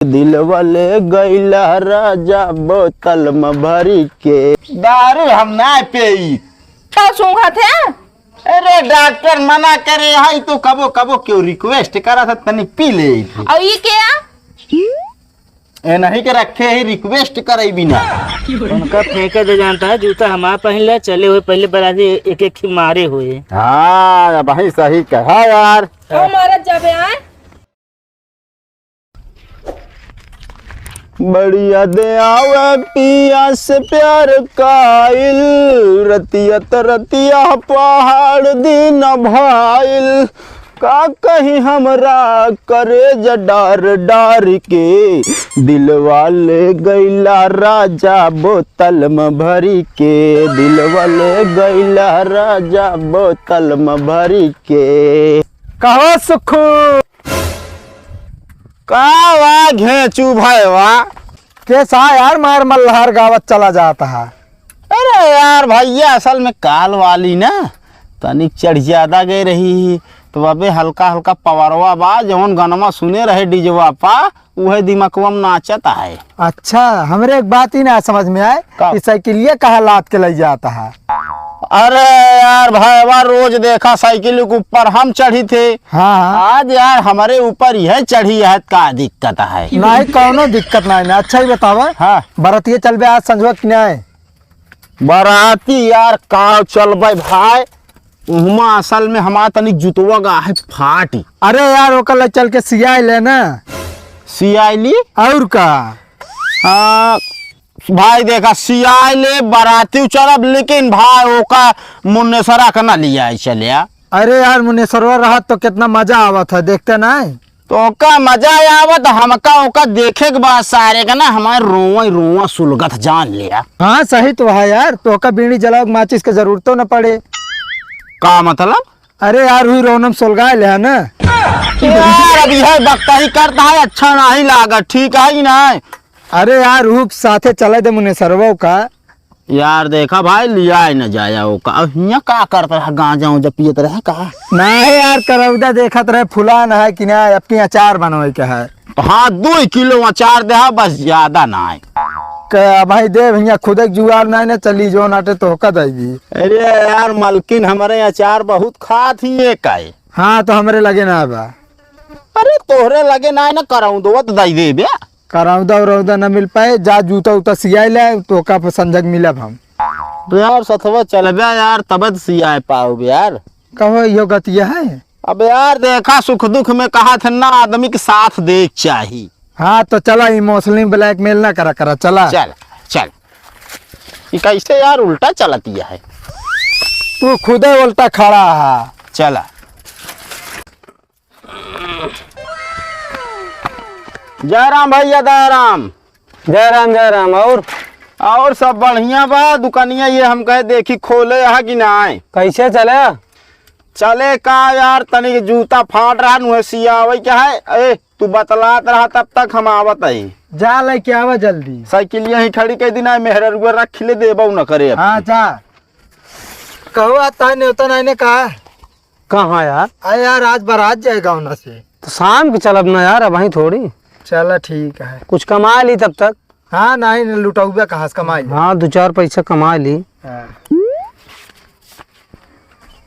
दिल वाले गैला राजा बोतल में भरी के। दारू हम ना पेई का सूंघा थे। अरे डॉक्टर मना करे हाई तो कबो कबो क्यों रिक्वेस्ट करा था तनी पी ले। और ये क्या ए नहीं के रखे ही रिक्वेस्ट करे बिना उनका फेंके दे जानता है जूता हमारा पहन ले चले हुए पहले बराजी एक एक मारे हुए। हाँ भाई सही कहा यार। हमारा जाबे आए बढ़िया दे आवे पिया से प्यार काइल रतिया तरतिया पहाड़ दिन भाइल का कहीं हमरा करे जडार डार के दिल वाले गैला राजा बोतल में भरी के। दिल वाले गैला राजा बोतल में भरी के। कहो सुखू का वा घेचू भाई वा कैसा यार मार मल्हार गावत चला जाता है। अरे यार भैया असल में काल वाली ना तनिक चढ़ ज्यादा गई रही तो अबे हल्का हल्का पवरवा बा जवन गनमा सुने रहे डीजवा पा उहे दिमागवा में नाचत है। अच्छा हमरे एक बात ही ना समझ में आए कि साइकिलिया कहाँ लाद के ले जाता है। अरे यार भाईवा रोज देखा साइकिल के ऊपर हम चढ़ी थे। हाँ आज यार हमारे ऊपर यह चढ़ी है का दिक्कत है। नहीं कौनो दिक्कत नहीं। अच्छा ही बतावा हाँ बरतिये चल आज संजवा कि नहीं बराती यार का चल भाई उहमा असल में हमारा तनिक जुतवा गा है फाटी। अरे यार ओकर चल के सियाई ले ना सियाली और का। हाँ भाई देखा सियाई ले बराती चलब लेकिन भाई ओका मुन्नेसरा का ना लिया चले। अरे यार मुन्नेसरवा रहा तो कितना मजा आवत है देखते नहीं तो ओका मजा आवत हमका ओका देखे के बाद सारे का ना हमारे रोवा रोवा सुलगत जान लिया। हाँ सही तो है यार तो ओका बीड़ी जलाओ माचिस की जरूरत तो न पड़े। का मतलब अरे यार हुई रोनम सुलगा ले है ना यार अभी है बक्ता ही करता है अच्छा नहीं लागत ठीक है ही नहीं। अरे यार हुक साथे चले दे मुन्नेसरवा का। यार देखा भाई लिया ही न जाया ओका अब यहाँ का करता है गांजा जब पियत रहे का नहीं यार करौदा देखत रहे फुलान है कि ना अब की अचार बनवे के है। तो हाँ 2 किलो अचार दे बस ज्यादा ना है भाई दे भैया खुद एक जुगाड़ नहीं ना चली जो नाटे तो होका देगी। अरे यार मलकिन हमारे अचार बहुत खात ही एक है। हाँ तो हमरे लगे ना बा। अरे तोहरे लगे ना ना कराऊं दो तो दई दे बे करौदा उरौदा न मिल पाए जा जूता उता सियाई ले तो का संजग मिलब हम। तो यार सथवा चलबे यार तब सियाए पाओ यार कहो यो गतिया है। अब यार देखा सुख दुख में कहा था ना आदमी के साथ देख चाहिए। हाँ तो चला इमोशनली ब्लैकमेल ना करा चला चल चल ये कैसे यार उल्टा चलती है तू खुद उल्टा खड़ा है। चला जय राम भैया जय राम जय राम और सब बढ़िया बा दुकानिया ये हम कहे देखी खोले यहाँ की ना आए कैसे चले चले का यार तनिक जूता फाट रहा नु सियावे क्या है। ए तू बतलात रहा तब तक हम आवत है जा ले के आवा जल्दी साइकिल यही खड़ी कह दिन मेहर रख ले देबो न करे। हाँ जा कहो आता नहीं होता नहीं ने कहा कहाँ यार अरे यार आज बारात जाएगा उना से तो शाम की चलब ना यार अब वहीं थोड़ी चला ठीक है। कुछ कमा ली तब तक। हाँ नहीं लुटाऊबे कहाँ से कमाई। हाँ 2-4 पैसा कमा ली।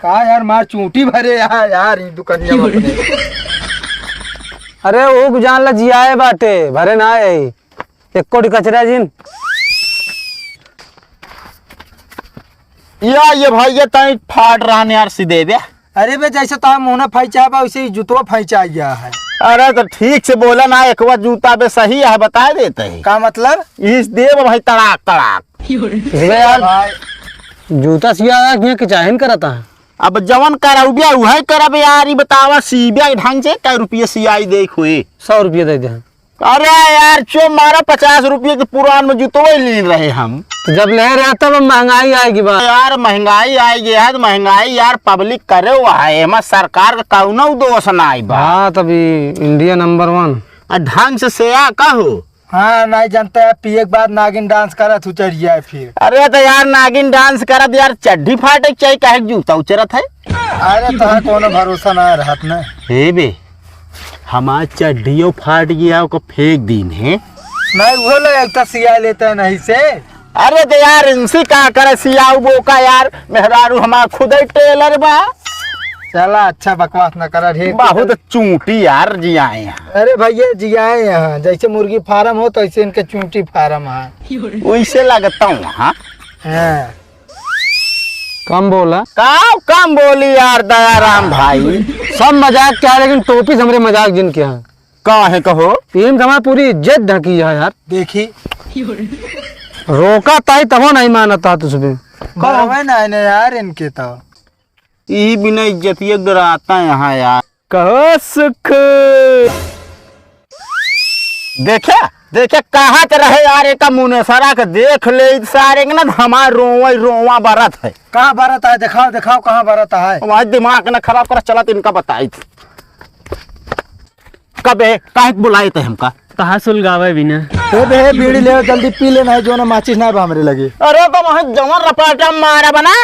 कहा यार मार चूंटी भरे यार दुकानिया में अरे वो जान ला जियाए बाटे भरे ना है एक कोटी कचरा जिन या ये भैया तनिक फाट रहा यार सीधे बे। अरे बे जैसे तो मुँह फैचा बा वैसे ही जूतवा फैचा गया है। अरे तो ठीक से बोला ना एक बार जूता बे सही है बता देते है का मतलब इस देव भाई तड़ाक तड़ाक यार जूता सिया के चाहन करता है। अब जवन करबिया वह करब यार ये बतावा सीबिया ढंग से कै रुपये सियाई देख हुए 100 रुपये दे दे। अरे यार चो मारा 50 रुपये के पुरान में जूतो ले रहे हम तो जब ले रहे तब महंगाई आएगी बात यार महंगाई आएगी है तो महंगाई यार पब्लिक करे हुआ है एमा सरकार का कौनो दोष ना आई बा। हाँ तभी इंडिया नंबर 1 ढंग से सेया कहो। हाँ नहीं जानता है पिए के बाद नागिन डांस करत उतर जाए फिर। अरे तो यार नागिन डांस करत यार चड्डी फाटे चाहे कहे जूता उचरत है। अरे तो कोनो भरोसा ना रहत ना हे बे हमार चड्डियों फाट गया को फेंक दीन है। नहीं वो लोग एक सिया लेते हैं नहीं से। अरे तो यार इनसे का करे सियाऊ बो का यार, मेहरारू हमार खुद ही टेलर बा। चला अच्छा बकवास न करा ढेर। बहुत चूंटी यार जी आए हैं। अरे भैया जी आए यहाँ, जैसे मुर्गी फार्म हो तो ऐसे इनके चूंटी फार्म है। वैसे लगता हूँ। हाँ हाँ। कम बोला। कम बोली यार दयाराम भाई। सब मजाक क्या है, लेकिन टोपी से हमरे मजाक जिन क्या है। कहे कहो टीम हमारी पूरी इज्जत ढकी है यार। देखी रोका ताई तब नहीं मानता तुझमें। बराबर ना है यार इनके तो। यही बिना इज्जतिये डराता यहाँ यार। कहो सुख देखे कहा तो रहे यार, एक मुनेसरा के देख ले सारे के ना हमार रोवा बरत है। कहाँ बरत है? दिखाओ दिखाओ कहाँ बरत है। हमारे दिमाग ना खराब कर चला तो इनका बताई थी। कब है काहे बुलाई थे हमका? कहा सुलगावे बिना। बे बीड़ी ले जल्दी पी लेना है, जो ना माचिस ना हमरे लगे। अरे तो वहाँ जवन रपाटा मारा बना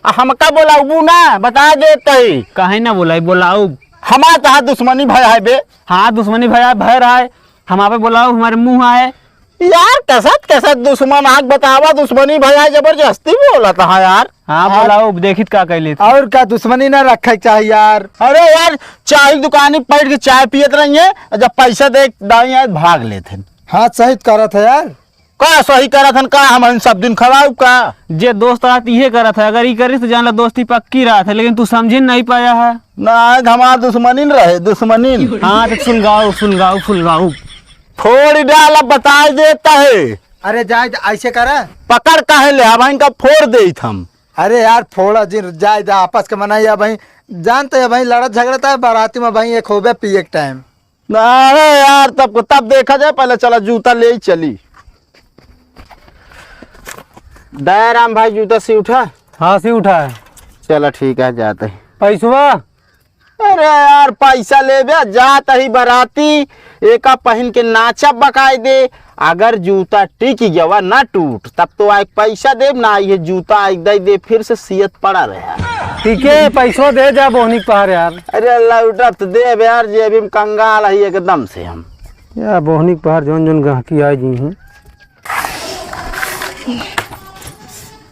हमका बोलाऊ ना बता देते। काहे ना बोलाई, बोलाऊ। हमारे तहा दुश्मनी भय है बे। हाँ दुश्मनी भया भय रहा है, हम पे बोलाओ हमारे मुँह आए यार। कैसा दुश्मन आग बतावा, दुश्मनी भया जबरदस्ती बोला था यार। हाँ बोलाओ, देखित का कैले। और क्या दुश्मनी ना रखे चाहिए यार। अरे यार चाय दुकानी बैठ के चाय पियत रही है, जब पैसा दे दाई भाग लेते। हाँ सही करत है यार। का सही करत हन का? हम सब दिन खवाऊ का जे दोस्त रात ये करा था, अगर ये करी तो जान ला दोस्ती पक्की रहा था, लेकिन तू समझ नहीं पाया है ना। हमारा दुश्मनी न रहे, दुश्मनी। हाँ तो सुलगाओ। फोड़ डाल अब बता देता है। अरे जाए ऐसे करे पकड़ काहे ले भाई का फोड़ दे हम। अरे यार फोड़ा जी जाए आपस के मनाइए भाई। जानते हैं भाई लड़त झगड़ता है बाराती में भाई, एक हो गया पिए टाइम। अरे यार तब देखा जाए, पहले चला जूता ले ही चली। दयाराम भाई जूता से उठा। हाँ सी उठा है। चला ठीक है जाते हैं। पैसवा अरे यार पैसा ले बे जाता ही बराती एका पहन के नाचा बकाए दे। अगर जूता टिक गया ना टूट तब तो आए पैसा दे ना, ये जूता दे दे फिर से सियत पड़ा रहा। ठीक है पैसवा दे जा बोहनी पहाड़ यार। अरे लौटत दे यार जे अभी कंगाल है एकदम से हम यार बोहनी पहाड़ जोन गहकी आई जी हूँ।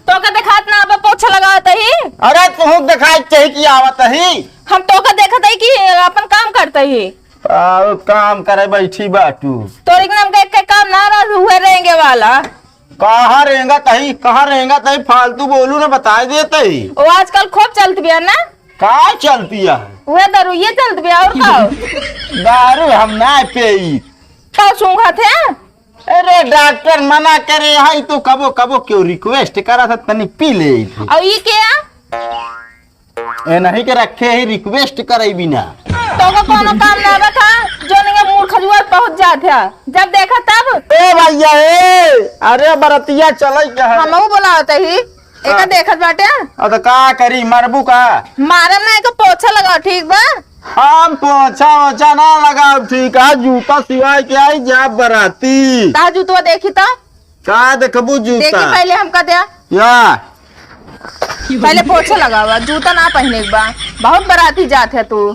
तो का देखात ना अब पोछा लगावत ही। अरे तू दिखाई चाहिए कि आवत ही। हम तो का देखत है कि अपन काम करते ही। काम करे बैठी बाटू तोर एकदम के काम ना रह हुए रहेंगे वाला। कहाँ रहेगा तही फालतू बोलू ना बता देते। वो आजकल खूब चलत बिया ना। का चलती है? वह दारू ये चलत बिया और का दारू हम ना पे तो सूंघा थे। अरे डॉक्टर मना करे हाई तो कबो क्यों रिक्वेस्ट करा था तनी पी ले। और ये क्या ए नहीं के रखे ही रिक्वेस्ट करे बिना। तो का कोनो काम ना रखा जो नहीं मूड खजुआ पहुंच जात है जब देखा तब। ए भैया ए अरे बरतिया चले क्या है? हमहू बोलावत ही एका देखत बाटे। अब का करी मरबू का? मारम ना एक पोछा लगाओ ठीक बा। हम पोछा ना लगाओ ठीक है, जूता सिवाय के आई जा बराती। ता जूतवा देखी तो का देखबू देखी जूता पहले हमका दे या पहले पोछा लगावा जूता ना पहने के बा। बहुत बराती जात है तू।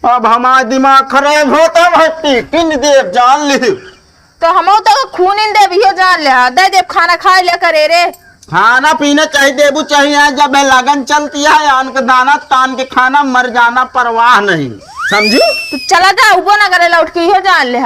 अब हमारा दिमाग खराब होता भट्टी किन देव जान ले। तो हमहू तो खून इन देवियो जान ले दे देव खाना खाए ले करे रे। खाना पीना चाहिए देबू चाहिए, जब लगन चलती है अन्न के दाना तान के खाना मर जाना परवाह नहीं समझी। तू चला जा उबो ना करे लौट के इहो जान ले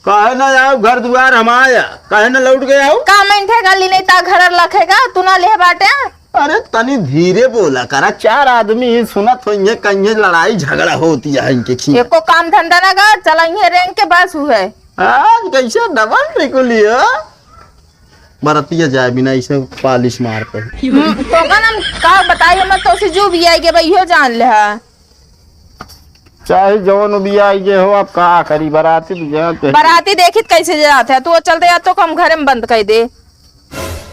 कहे ना जाओ घर द्वार हमारा, कहे ना लौट गया हो। का मैंठे गली नहीं ता घर लखेगा तू ना ले बाटे। अरे तनी धीरे बोला करा, चार आदमी सुनत हो कहीं लड़ाई झगड़ा होती है इनके खी। एको काम धंधा ना कर चला ये रेंग के बस हुए। आज कैसे डबल निकलियो बरतिया जाए बिना इसे पालिश मारते तो का नाम का बताइए मत तो से जो भी आई के भाई इहो जान ले चाहे जौन भी आई जे हो। अब का करी बराती तो जाते बराती देखित कैसे जाते है तू चलते या तो हम घर में बंद कर दे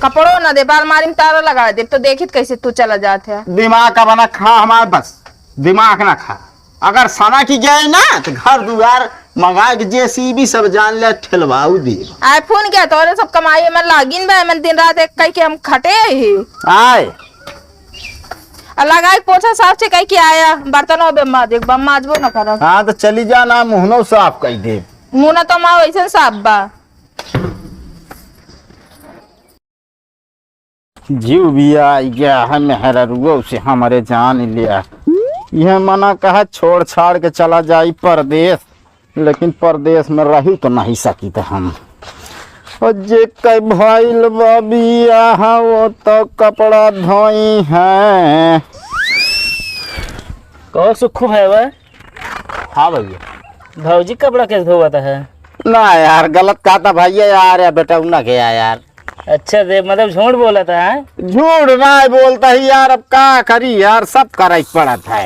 कपड़ों ना दे अलमारी में तारा लगा दे तो देखित कैसे तू चला जाते है। दिमाग का बना खा हमारे बस दिमाग ना खा। अगर सना की गए ना तो घर द्वार मंगा के जेसीबी सब जान ले ठेलवाऊ दे। आईफोन क्या तोरे सब कमाई में लागिन बा मन दिन रात एक कह के हम खटे ही आए लगा पोछा साफ से कह के आया बर्तन हो बेमा देख बम माजबो न कर हाँ तो चली जा ना, मुहनो साफ कह दे। मुंह न तो माँ वैसे साफ बा। जीव भी आ गया है मेहरुआ से हमारे जान लिया। यह मना कहा छोड़ छाड़ के चला जाई परदेश, लेकिन परदेश में रही तो नहीं सकी तो हम। और जे कई भइल बबिया वो तो कपड़ा धोई है। कौन सुखू है वह? हाँ भैया। भौजी कपड़ा कैसे धोता है? ना यार गलत कहा था भैया यार, या बेटा ना गया यार। अच्छा दे मतलब झूठ बोला था है? झूठ ना बोलता ही यार, अब क्या करी यार, सब कराई पड़ा था।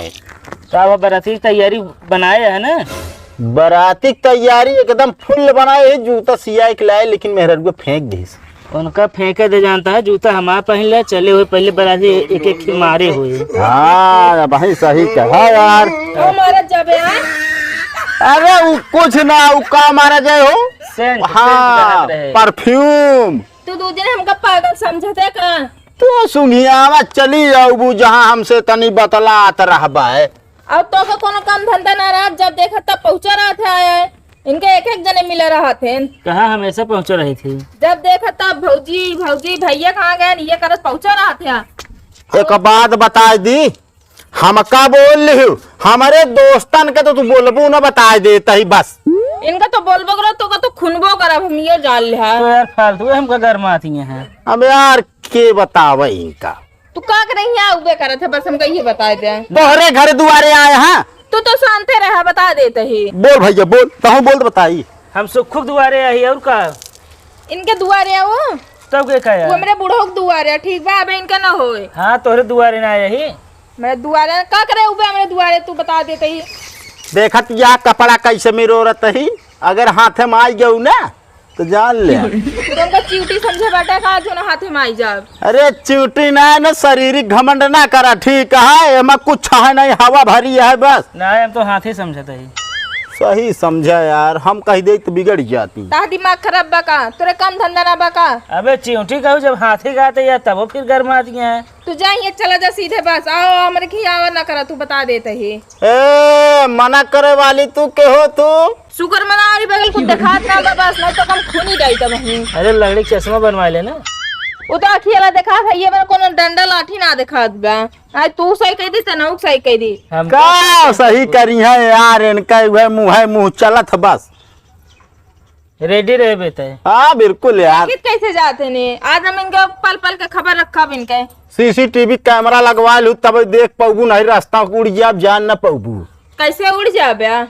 तो आप बाराती की तैयारी बनाए है ना? बराती की तैयारी एकदम फुल बनाए है, जूता सिया के लाए, लेकिन मेहरुआ फेंक दी। उनका फेंके दे जानता है, जूता हमारा पहन ले चले हुए पहले बराती एक एक मारे हुए। हाँ भाई सही कहा यार। ओ मारा जाबे आ अरे वो कुछ ना, वो का मारा जाए हो। सेंट हाँ परफ्यूम। तू दू दिन हमका पागल समझते का? तो सुनिया चली जाऊ जहाँ हमसे तनी बतलात रहबा है। अब तो का कोनो काम धंधा ना रहा, जब देखा तब पहुंचा रहा था आया। इनके एक एक जने मिले रहा थे। कहाँ हमेशा पहुँचा रही थी? जब देखा तब भौजी भौजी भैया कहाँ गए, ये करस पहुंचा रहा था। एक बात बता दी, हम का बोल रही हूँ, हमारे दोस्तन के तो तू बोलबू ना बता देता ही बस। इनका तो बोलबो करो तो का तो खुनबो करब, हम ये जान ले। तो यार फालतू है, हमका घर में आती हैं। अब यार के बतावे इनका। तू का कर रही है उबे करे थे, बस हमका ये बता दे। तोहरे घर दुआरे आए हैं। तू तो शांते रहा, बता देते ही। बोल भैया बोल, तहु बोल तो बताई। हम सुखू दुआरे आई और का इनके दुआरे है वो, तब के कहा? वो मेरे बूढ़ों के दुआरे है, ठीक बा? अब इनका ना होए। हाँ तोहरे दुआरे ना आया ही। मेरे दुआरे का करे उबे मेरे दुआरे, तू बता देते ही। देखत या कपड़ा कैसे मिरोरत ही, अगर हाथे में आई गऊ ना तो जान ले। तुमका चीटी समझे बेटा का जो ना हाथे में आई जाब। अरे चूटी ना ना, शारीरिक घमंड ना करा, ठीक है? एमा कुछ है नहीं, हवा भरी है बस। ना हम तो हाथ ही समझता ही। सही समझा यार, हम कह दे तो बिगड़ जाती। ता दिमाग खराब बा का? तोरे काम धंधा ना बा का? अबे चिंटी कहूँ जब हाथी गाते या तब वो फिर घर में आती हैं। तू जा ये चला जा सीधे, बस आओ हमरे की आवा ना करा, तू बता देते ही। ए मना करे वाली तू के हो तू? शुक्र मना रही बगल कुछ दिखात ना बा, बस नहीं तो कम खून ही जाई तब वहीं। अरे लकड़ी का चश्मा बनवा लेना। वो तो अखियाला देखा था, ये मेरे कोनो डंडा लाठी ना दिखात बा। आई तू सही कह दी तनऊ सही कह दी। हम का सही करी है यार, इनका वह मुंह चलत बस। रेडी रहे बेटे। हाँ बिल्कुल यार। कित कैसे जाते ने? आज हम इनके पल पल के खबर रखा इनके। सीसीटीवी कैमरा लगवा लू तब देख पाऊँ, नहीं रास्ता उड़ जाब जान न पाऊँ। कैसे उड़ जाबे?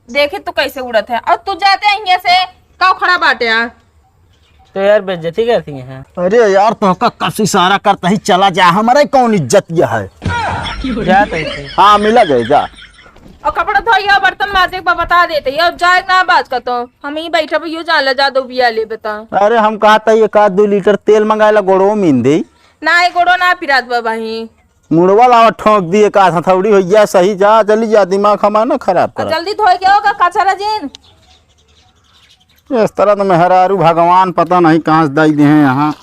देखे तो कैसे उड़त है। और तू जाते हैं यहाँ से का खड़ा बाटे आ? तो यार बेइज्जती करती हैं। अरे यार तो कस इशारा करता ही चला जा, हमारे कौन इज्जत यह है। जाते थे। हाँ मिला जाए जा। और कपड़ा धोइया बर्तन माजे एक बार बता देते ही, और जाए ना बात का तो हम ही बैठे भी यो जान ले जा दो बिया ले बता। अरे हम कहा था एक आध 2 लीटर तेल मंगाए गोड़ो मीन दे ना ही गोड़ो ना पिरात बाबा ही। मुड़वा लावा ठोक दिए का हथौड़ी हो गया सही, जा चली जा, दिमाग हमारा ना खराब कर। जल्दी धोए के होगा कचरा जीन। इस तरह तो मेहरारू भगवान पता नहीं कहाँ से दाई दे हैं यहाँ।